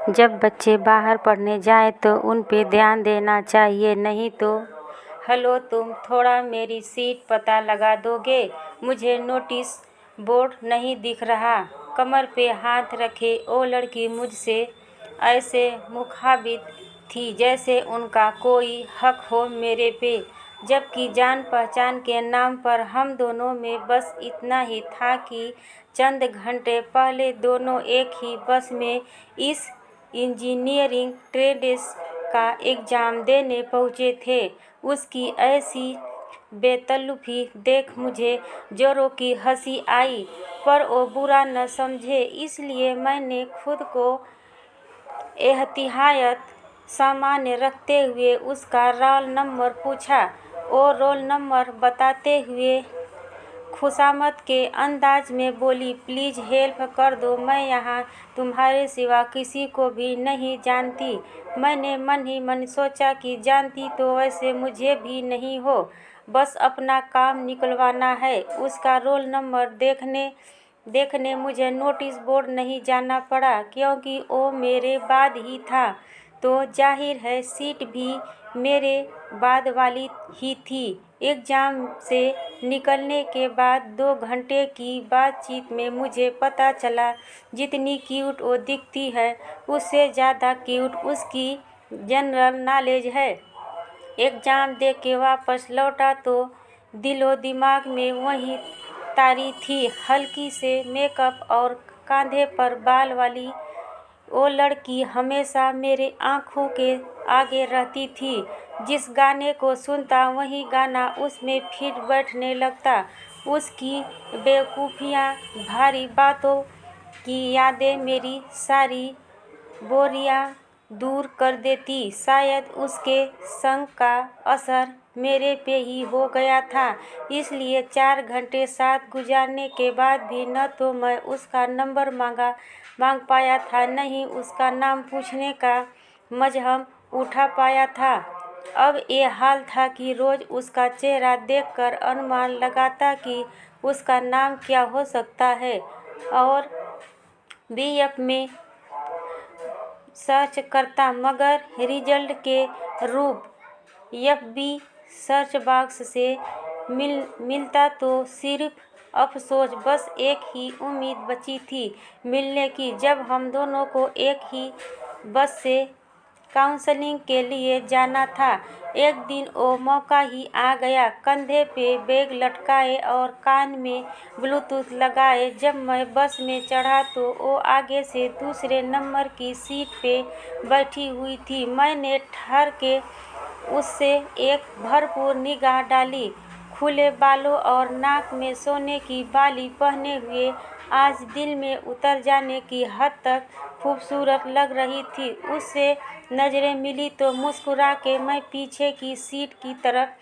जब बच्चे बाहर पढ़ने जाएं तो उन पे ध्यान देना चाहिए, नहीं तो। हेलो, तुम थोड़ा मेरी सीट पता लगा दोगे? मुझे नोटिस बोर्ड नहीं दिख रहा। कमर पे हाथ रखे वो लड़की मुझसे ऐसे मुखाबित थी जैसे उनका कोई हक हो मेरे पे, जबकि जान पहचान के नाम पर हम दोनों में बस इतना ही था कि चंद घंटे पहले दोनों एक ही बस में इस इंजीनियरिंग ट्रेड्स का एग्ज़ाम देने पहुँचे थे। उसकी ऐसी बेतलुफी देख मुझे जोरों की हंसी आई, पर वो बुरा न समझे इसलिए मैंने खुद को एहतियात सामान्य रखते हुए उसका रोल नंबर पूछा। वो रोल नंबर बताते हुए खुशामद के अंदाज में बोली, प्लीज़ हेल्प कर दो, मैं यहाँ तुम्हारे सिवा किसी को भी नहीं जानती। मैंने मन ही मन सोचा कि जानती तो वैसे मुझे भी नहीं हो, बस अपना काम निकलवाना है। उसका रोल नंबर देखने मुझे नोटिस बोर्ड नहीं जाना पड़ा, क्योंकि वो मेरे बाद ही था, तो जाहिर है सीट भी मेरे बाद वाली ही थी। एग्ज़ाम से निकलने के बाद 2 घंटे की बातचीत में मुझे पता चला जितनी क्यूट वो दिखती है उससे ज़्यादा क्यूट उसकी जनरल नॉलेज है। एग्ज़ाम दे के वापस लौटा तो दिलो दिमाग में वही तारी थी, हल्की से मेकअप और कंधे पर बाल वाली वो लड़की हमेशा मेरे आँखों के आगे रहती थी। जिस गाने को सुनता वही गाना उसमें फिट बैठने लगता। उसकी बेवकूफ़ियाँ भारी बातों की यादें मेरी सारी बोरियां दूर कर देती। शायद उसके संग का असर मेरे पे ही हो गया था, इसलिए 4 घंटे साथ गुजारने के बाद भी न तो मैं उसका नंबर मांग पाया था, न ही उसका नाम पूछने का मजहम उठा पाया था। अब ये हाल था कि रोज़ उसका चेहरा देखकर अनुमान लगाता कि उसका नाम क्या हो सकता है, और बीएफ में सर्च करता, मगर रिजल्ट के रूप एफबी सर्च बॉक्स से मिलता तो सिर्फ अफसोस, बस एक ही उम्मीद बची थी मिलने की। जब हम दोनों को एक ही बस से काउंसलिंग के लिए जाना था, एक दिन वो मौका ही आ गया। कंधे पे बैग लटकाए और कान में ब्लूटूथ लगाए जब मैं बस में चढ़ा तो वो आगे से दूसरे नंबर की सीट पे बैठी हुई थी। मैंने ठहर के उससे एक भरपूर निगाह डाली। खुले बालों और नाक में सोने की बाली पहने हुए आज दिल में उतर जाने की हद तक खूबसूरत लग रही थी। उससे नज़रें मिली तो मुस्कुरा के मैं पीछे की सीट की तरफ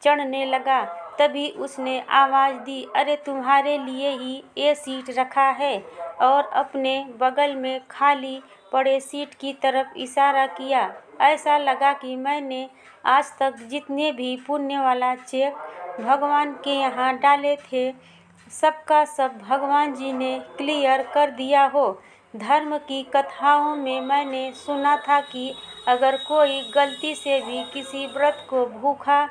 चढ़ने लगा। तभी उसने आवाज़ दी, अरे तुम्हारे लिए ही ये सीट रखा है, और अपने बगल में खाली पड़े सीट की तरफ इशारा किया। ऐसा लगा कि मैंने आज तक जितने भी पुण्य वाला चेक भगवान के यहाँ डाले थे, सबका सब भगवान जी ने क्लियर कर दिया हो। धर्म की कथाओं में मैंने सुना था कि अगर कोई गलती से भी किसी व्रत को भूखा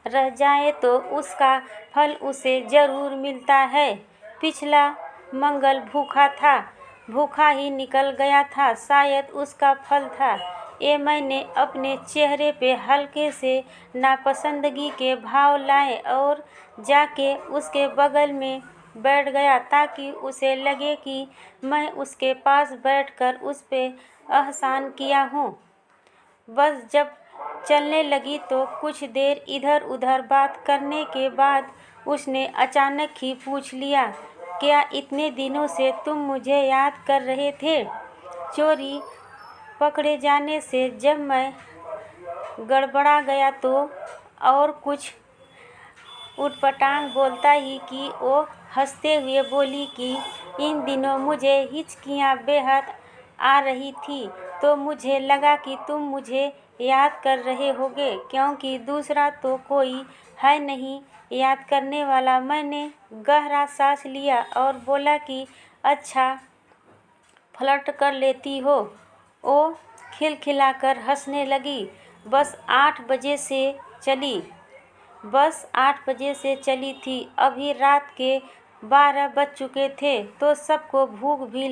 रह जाए तो उसका फल उसे ज़रूर मिलता है। पिछला मंगल भूखा ही निकल गया था, शायद उसका फल था। ये मैंने अपने चेहरे पे हल्के से नापसंदगी के भाव लाए और जाके उसके बगल में बैठ गया, ताकि उसे लगे कि मैं उसके पास बैठकर उस पे एहसान किया हूँ। बस जब चलने लगी तो कुछ देर इधर उधर बात करने के बाद उसने अचानक ही पूछ लिया, क्या इतने दिनों से तुम मुझे याद कर रहे थे? चोरी पकड़े जाने से जब मैं गड़बड़ा गया तो और कुछ उटपटांग बोलता ही कि वो हंसते हुए बोली कि इन दिनों मुझे हिचकियाँ बेहद आ रही थी, तो मुझे लगा कि तुम मुझे याद कर रहे होगे, क्योंकि दूसरा तो कोई है नहीं याद करने वाला। मैंने गहरा सांस लिया और बोला कि अच्छा, फ्लर्ट कर लेती हो। वो खिलखिलाकर हंसने लगी। बस 8 बजे से चली थी। अभी रात के 12 बज चुके थे तो सबको भूख भी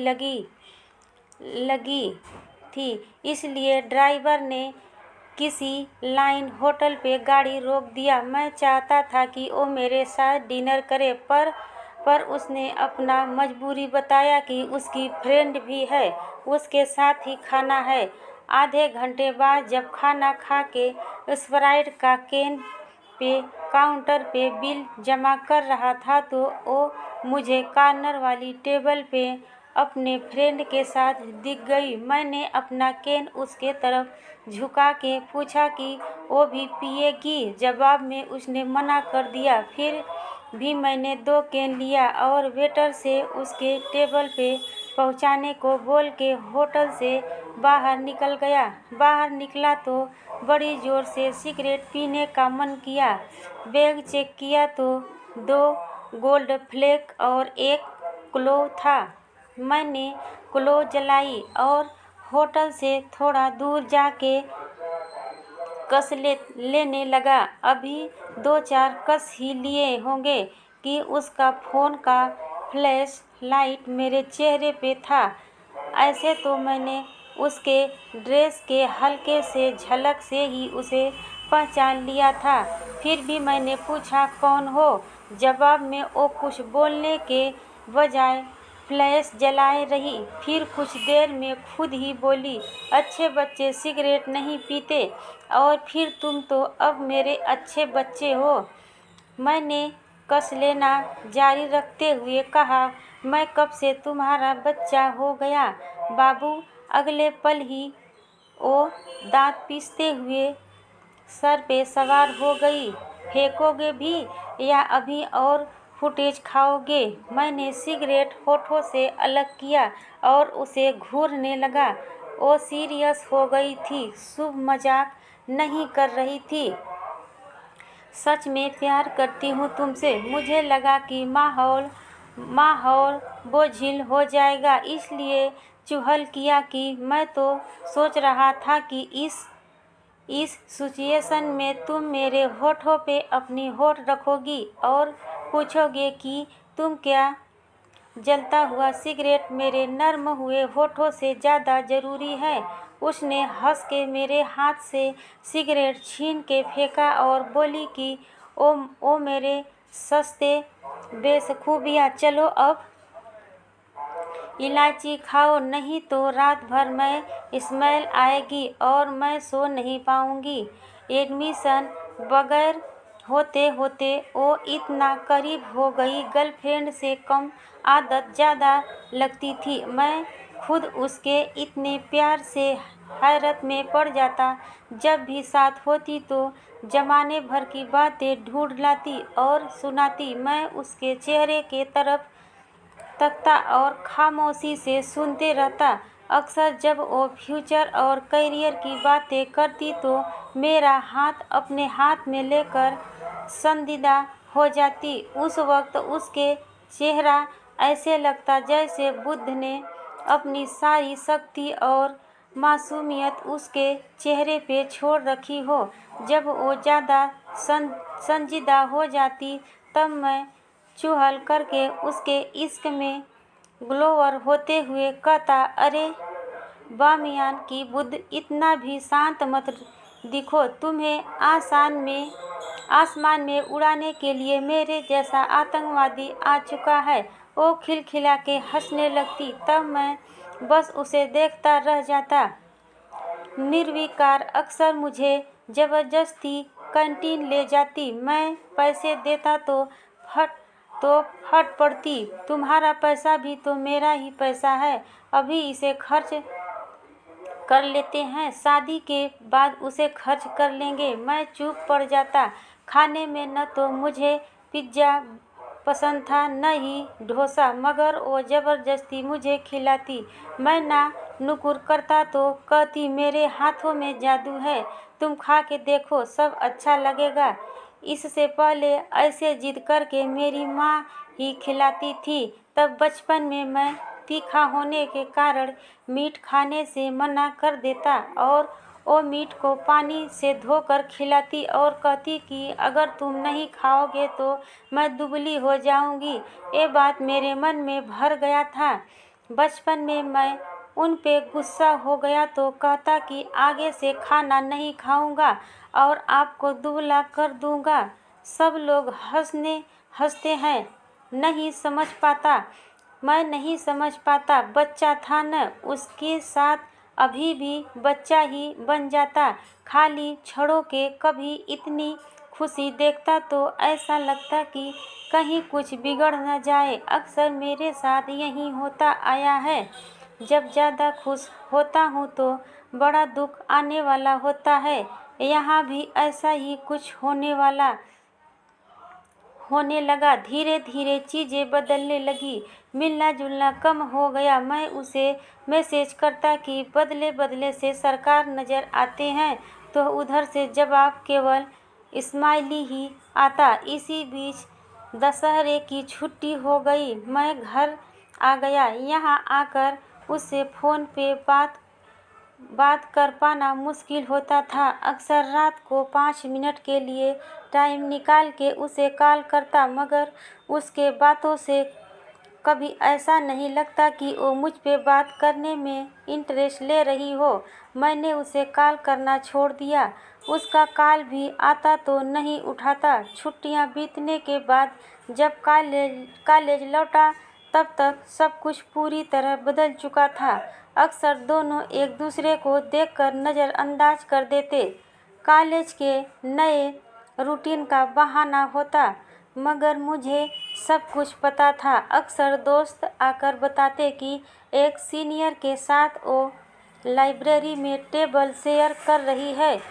लगी थी। इसलिए ड्राइवर ने किसी लाइन होटल पे गाड़ी रोक दिया। मैं चाहता था कि वो मेरे साथ डिनर करे, पर उसने अपना मजबूरी बताया कि उसकी फ्रेंड भी है, उसके साथ ही खाना है। आधे घंटे बाद जब खाना खा के स्प्राइट का कैन पे काउंटर पे बिल जमा कर रहा था तो वो मुझे कॉर्नर वाली टेबल पे अपने फ्रेंड के साथ दिख गई। मैंने अपना कैन उसके तरफ झुका के पूछा कि वो भी पिएगी। जवाब में उसने मना कर दिया। फिर भी मैंने 2 कैन लिया और वेटर से उसके टेबल पे पहुंचाने को बोल के होटल से बाहर निकल गया। बाहर निकला तो बड़ी ज़ोर से सिगरेट पीने का मन किया। बैग चेक किया तो 2 गोल्ड फ्लेक और 1 क्लो था। मैंने क्लो जलाई और होटल से थोड़ा दूर जाके कस लेने लगा। अभी 2-4 कस ही लिए होंगे कि उसका फ़ोन का फ्लैश लाइट मेरे चेहरे पे था। ऐसे तो मैंने उसके ड्रेस के हल्के से झलक से ही उसे पहचान लिया था। फिर भी मैंने पूछा, कौन हो? जवाब में वो कुछ बोलने के बजाय फ्लैश जलाए रही। फिर कुछ देर में खुद ही बोली, अच्छे बच्चे सिगरेट नहीं पीते, और फिर तुम तो अब मेरे अच्छे बच्चे हो। मैंने कस लेना जारी रखते हुए कहा, मैं कब से तुम्हारा बच्चा हो गया बाबू। अगले पल ही वो दांत पीसते हुए सर पे सवार हो गई। फेंकोगे भी या अभी और फुटेज खाओगे? मैंने सिगरेट होठों से अलग किया और उसे घूरने लगा। वो सीरियस हो गई थी, शुभ मजाक नहीं कर रही थी। सच में प्यार करती हूँ तुमसे। मुझे लगा कि माहौल बोझिल हो जाएगा, इसलिए चुहल किया कि मैं तो सोच रहा था कि इस सिचुएशन में तुम मेरे होठों पे अपनी होठ रखोगी और पूछोगे कि तुम क्या। जलता हुआ सिगरेट मेरे नर्म हुए होठों से ज़्यादा ज़रूरी है। उसने हंस के मेरे हाथ से सिगरेट छीन के फेंका और बोली कि ओ मेरे सस्ते बेसखूबियाँ, चलो अब इलायची खाओ, नहीं तो रात भर में स्मेल आएगी और मैं सो नहीं पाऊंगी। एडमिशन बगैर होते होते वो इतना करीब हो गई, गर्लफ्रेंड से कम आदत ज़्यादा लगती थी। मैं खुद उसके इतने प्यार से हैरत में पड़ जाता। जब भी साथ होती तो जमाने भर की बातें ढूंढ लाती और सुनाती। मैं उसके चेहरे के तरफ तकता और खामोशी से सुनते रहता। अक्सर जब वो फ्यूचर और करियर की बातें करती तो मेरा हाथ अपने हाथ में लेकर संजीदा हो जाती। उस वक्त उसके चेहरा ऐसे लगता जैसे बुद्ध ने अपनी सारी शक्ति और मासूमियत उसके चेहरे पे छोड़ रखी हो। जब वो ज़्यादा संजीदा हो जाती तब मैं चुहल करके उसके इश्क में ग्लोवर होते हुए कहता, अरे बामियान की बुद्ध, इतना भी शांत मत दिखो। तुम्हें आसमान में उड़ाने के लिए मेरे जैसा आतंकवादी आ चुका है। वो खिलखिला के हंसने लगती। तब मैं बस उसे देखता रह जाता, निर्विकार। अक्सर मुझे ज़बरदस्ती कैंटीन ले जाती। मैं पैसे देता तो फट पड़ती, तुम्हारा पैसा भी तो मेरा ही पैसा है, अभी इसे खर्च कर लेते हैं, शादी के बाद उसे खर्च कर लेंगे। मैं चुप पड़ जाता। खाने में न तो मुझे पिज्ज़ा पसंद था न ही डोसा, मगर वो ज़बरदस्ती मुझे खिलाती। मैं ना नुकुर करता तो कहती, मेरे हाथों में जादू है, तुम खा के देखो, सब अच्छा लगेगा। इससे पहले ऐसे जिद करके मेरी माँ ही खिलाती थी। तब बचपन में मैं तीखा होने के कारण मीट खाने से मना कर देता और वो मीट को पानी से धोकर खिलाती और कहती कि अगर तुम नहीं खाओगे तो मैं दुबली हो जाऊंगी। ये बात मेरे मन में भर गया था। बचपन में मैं उन पे गुस्सा हो गया तो कहता कि आगे से खाना नहीं खाऊंगा और आपको दुबला कर दूंगा। सब लोग हंसते हैं। नहीं समझ पाता, मैं नहीं समझ पाता, बच्चा था न, उसके साथ अभी भी बच्चा ही बन जाता। खाली छड़ों के कभी इतनी खुशी देखता तो ऐसा लगता कि कहीं कुछ बिगड़ न जाए। अक्सर मेरे साथ यही होता आया है। जब ज़्यादा खुश होता हूँ तो बड़ा दुख आने वाला होता है। यहाँ भी ऐसा ही कुछ होने लगा। धीरे धीरे चीज़ें बदलने लगी। मिलना जुलना कम हो गया। मैं उसे मैसेज करता कि बदले बदले से सरकार नज़र आते हैं तो उधर से जवाब केवल स्माइली ही आता। इसी बीच दशहरे की छुट्टी हो गई। मैं घर आ गया। यहाँ आकर उससे फ़ोन पे बात कर पाना मुश्किल होता था। अक्सर रात को 5 मिनट के लिए टाइम निकाल के उसे कॉल करता, मगर उसके बातों से कभी ऐसा नहीं लगता कि वो मुझ पे बात करने में इंटरेस्ट ले रही हो। मैंने उसे कॉल करना छोड़ दिया। उसका कॉल भी आता तो नहीं उठाता। छुट्टियां बीतने के बाद जब कॉलेज लौटा तब तक सब कुछ पूरी तरह बदल चुका था। अक्सर दोनों एक दूसरे को देखकर नज़रअंदाज कर देते। कॉलेज के नए रूटीन का बहाना होता, मगर मुझे सब कुछ पता था। अक्सर दोस्त आकर बताते कि एक सीनियर के साथ वो लाइब्रेरी में टेबल शेयर कर रही है।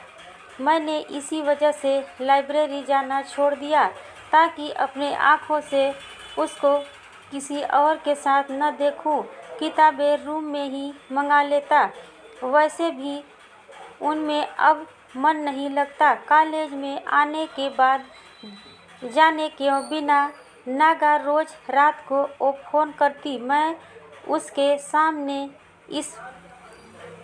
मैंने इसी वजह से लाइब्रेरी जाना छोड़ दिया ताकि अपने आँखों से उसको किसी और के साथ न देखूं। किताबें रूम में ही मंगा लेता। वैसे भी उनमें अब मन नहीं लगता। कॉलेज में आने के बाद जाने क्यों बिना नागा रोज रात को वो फ़ोन करती। मैं उसके सामने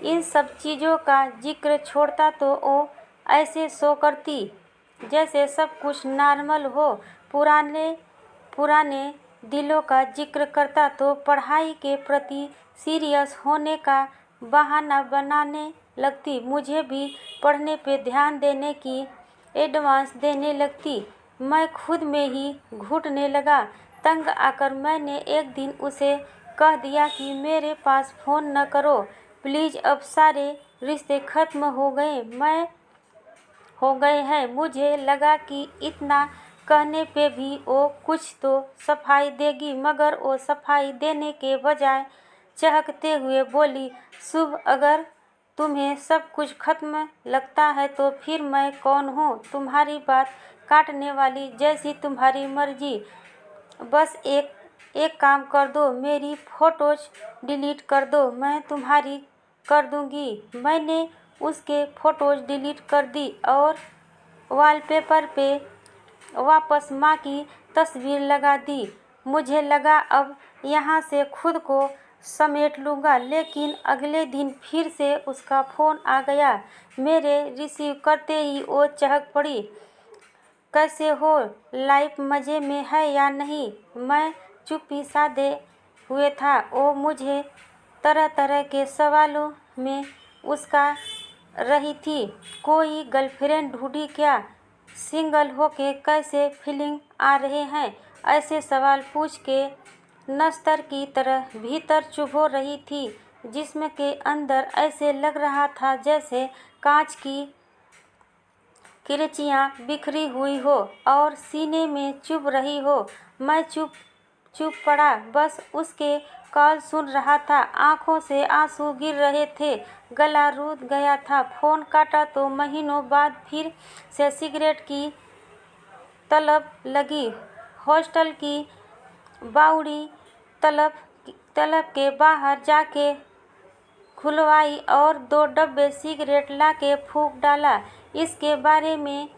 इन सब चीज़ों का जिक्र छोड़ता तो वो ऐसे शो करती जैसे सब कुछ नॉर्मल हो। पुराने दिलों का जिक्र करता तो पढ़ाई के प्रति सीरियस होने का बहाना बनाने लगती। मुझे भी पढ़ने पे ध्यान देने की एडवांस देने लगती। मैं खुद में ही घुटने लगा। तंग आकर मैंने एक दिन उसे कह दिया कि मेरे पास फ़ोन न करो प्लीज़, अब सारे रिश्ते ख़त्म हो गए हैं। मुझे लगा कि इतना कहने पे भी वो कुछ तो सफाई देगी, मगर वो सफाई देने के बजाय चहकते हुए बोली, शुभ, अगर तुम्हें सब कुछ खत्म लगता है तो फिर मैं कौन हूँ तुम्हारी बात काटने वाली। जैसी तुम्हारी मर्जी। बस एक काम कर दो, मेरी फ़ोटोज़ डिलीट कर दो, मैं तुम्हारी कर दूँगी। मैंने उसके फ़ोटोज़ डिलीट कर दी और वॉलपेपर पे वापस माँ की तस्वीर लगा दी। मुझे लगा अब यहाँ से खुद को समेट लूँगा, लेकिन अगले दिन फिर से उसका फ़ोन आ गया। मेरे रिसीव करते ही वो चहक पड़ी। कैसे हो, लाइफ मज़े में है या नहीं? मैं चुप्पी साधे हुए था। वो मुझे तरह तरह के सवालों में उसका रही थी। कोई गर्लफ्रेंड ढूंढी क्या? सिंगल होके कैसे फीलिंग आ रहे हैं? ऐसे सवाल पूछ के नश्तर की तरह भीतर चुभो रही थी, जिस्म के अंदर ऐसे लग रहा था जैसे कांच की किरचियाँ बिखरी हुई हो और सीने में चुभ रही हो। मैं चुप पड़ा, बस उसके कॉल सुन रहा था। आंखों से आंसू गिर रहे थे, गला रूठ गया था। फ़ोन काटा तो महीनों बाद फिर से सिगरेट की तलब लगी। हॉस्टल की बाउड़ी तलब के बाहर जाके खुलवाई और 2 डब्बे सिगरेट लाके फूंक डाला। इसके बारे में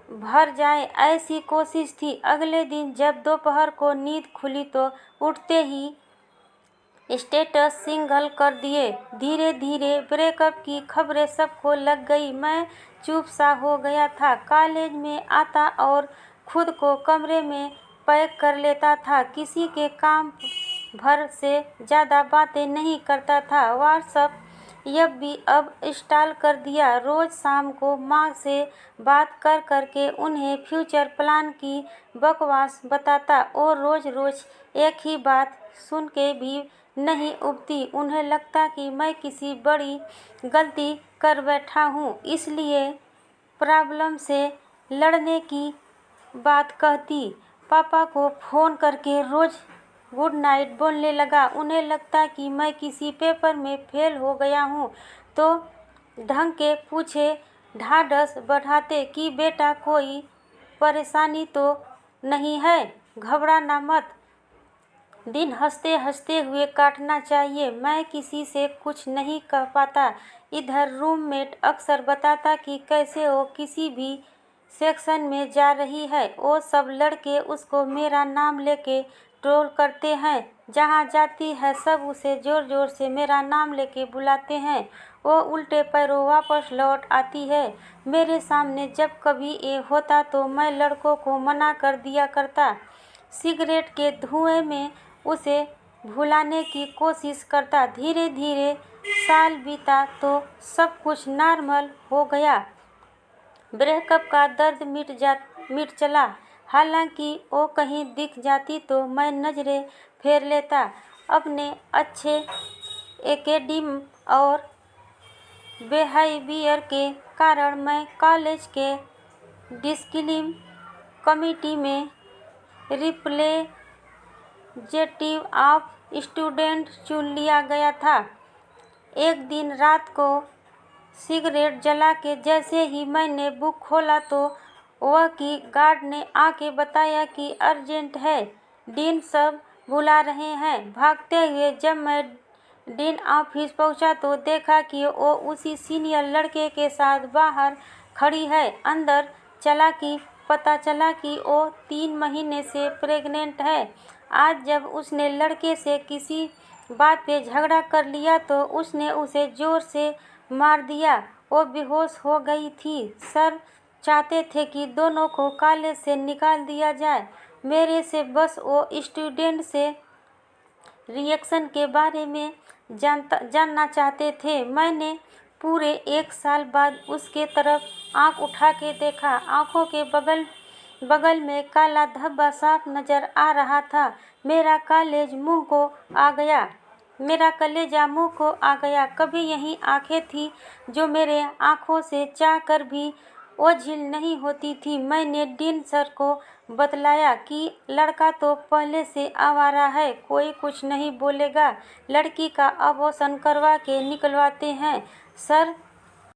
भर जाए ऐसी कोशिश थी। अगले दिन जब दोपहर को नींद खुली तो उठते ही स्टेटस सिंगल कर दिए। धीरे धीरे ब्रेकअप की खबरें सबको लग गई। मैं चुप सा हो गया था। कॉलेज में आता और खुद को कमरे में पैक कर लेता था। किसी के काम भर से ज़्यादा बातें नहीं करता था। व्हाट्सएप भी अब इंस्टॉल कर दिया। रोज़ शाम को माँ से बात कर करके उन्हें फ्यूचर प्लान की बकवास बताता और रोज़ रोज़ एक ही बात सुन के भी नहीं उबती। उन्हें लगता कि मैं किसी बड़ी गलती कर बैठा हूँ, इसलिए प्रॉब्लम से लड़ने की बात कहती। पापा को फ़ोन करके रोज़ गुड नाइट बोलने लगा। उन्हें लगता कि मैं किसी पेपर में फेल हो गया हूँ तो ढंग के पूछे, ढाढ़स बढ़ाते कि बेटा कोई परेशानी तो नहीं है, घबराना मत, दिन हंसते हंसते हुए काटना चाहिए। मैं किसी से कुछ नहीं कह पाता। इधर रूममेट अक्सर बताता कि कैसे वो किसी भी सेक्शन में जा रही है। वो सब लड़के उसको मेरा नाम लेके ट्रोल करते हैं। जहाँ जाती है सब उसे जोर जोर से मेरा नाम लेके बुलाते हैं। वो उल्टे पैरों वापस लौट आती है। मेरे सामने जब कभी ये होता तो मैं लड़कों को मना कर दिया करता। सिगरेट के धुएं में उसे भुलाने की कोशिश करता। धीरे धीरे साल बीता तो सब कुछ नॉर्मल हो गया। ब्रेकअप का दर्द मिट चला। हालांकि वो कहीं दिख जाती तो मैं नज़रें फेर लेता। अपने अच्छे एकेडमी और बिहेवियर के कारण मैं कॉलेज के डिसिप्लिन कमेटी में रिप्रेजेंटेटिव ऑफ स्टूडेंट चुन लिया गया था। एक दिन रात को सिगरेट जला के जैसे ही मैंने बुक खोला तो वह की गार्ड ने आके बताया कि अर्जेंट है, डीन सब बुला रहे हैं। भागते हुए जब मैं डीन ऑफिस पहुंचा तो देखा कि वो उसी सीनियर लड़के के साथ बाहर खड़ी है। अंदर पता चला कि वो 3 महीने से प्रेग्नेंट है। आज जब उसने लड़के से किसी बात पे झगड़ा कर लिया तो उसने उसे जोर से मार दिया। वो बेहोश हो गई थी। सर चाहते थे कि दोनों को कॉलेज से निकाल दिया जाए। मेरे से बस वो स्टूडेंट से रिएक्शन के बारे में जानना चाहते थे। मैंने पूरे 1 साल बाद उसके तरफ आंख उठा के देखा। आंखों के बगल में काला धब्बा साफ नजर आ रहा था। मेरा कलेजा मुंह को आ गया। कभी यही आंखें थी जो मेरे आंखों से चाह कर भी ओझिल नहीं होती थी। मैंने डीन सर को बतलाया कि लड़का तो पहले से आवारा है, कोई कुछ नहीं बोलेगा, लड़की का अबॉर्शन करवा के निकलवाते हैं। सर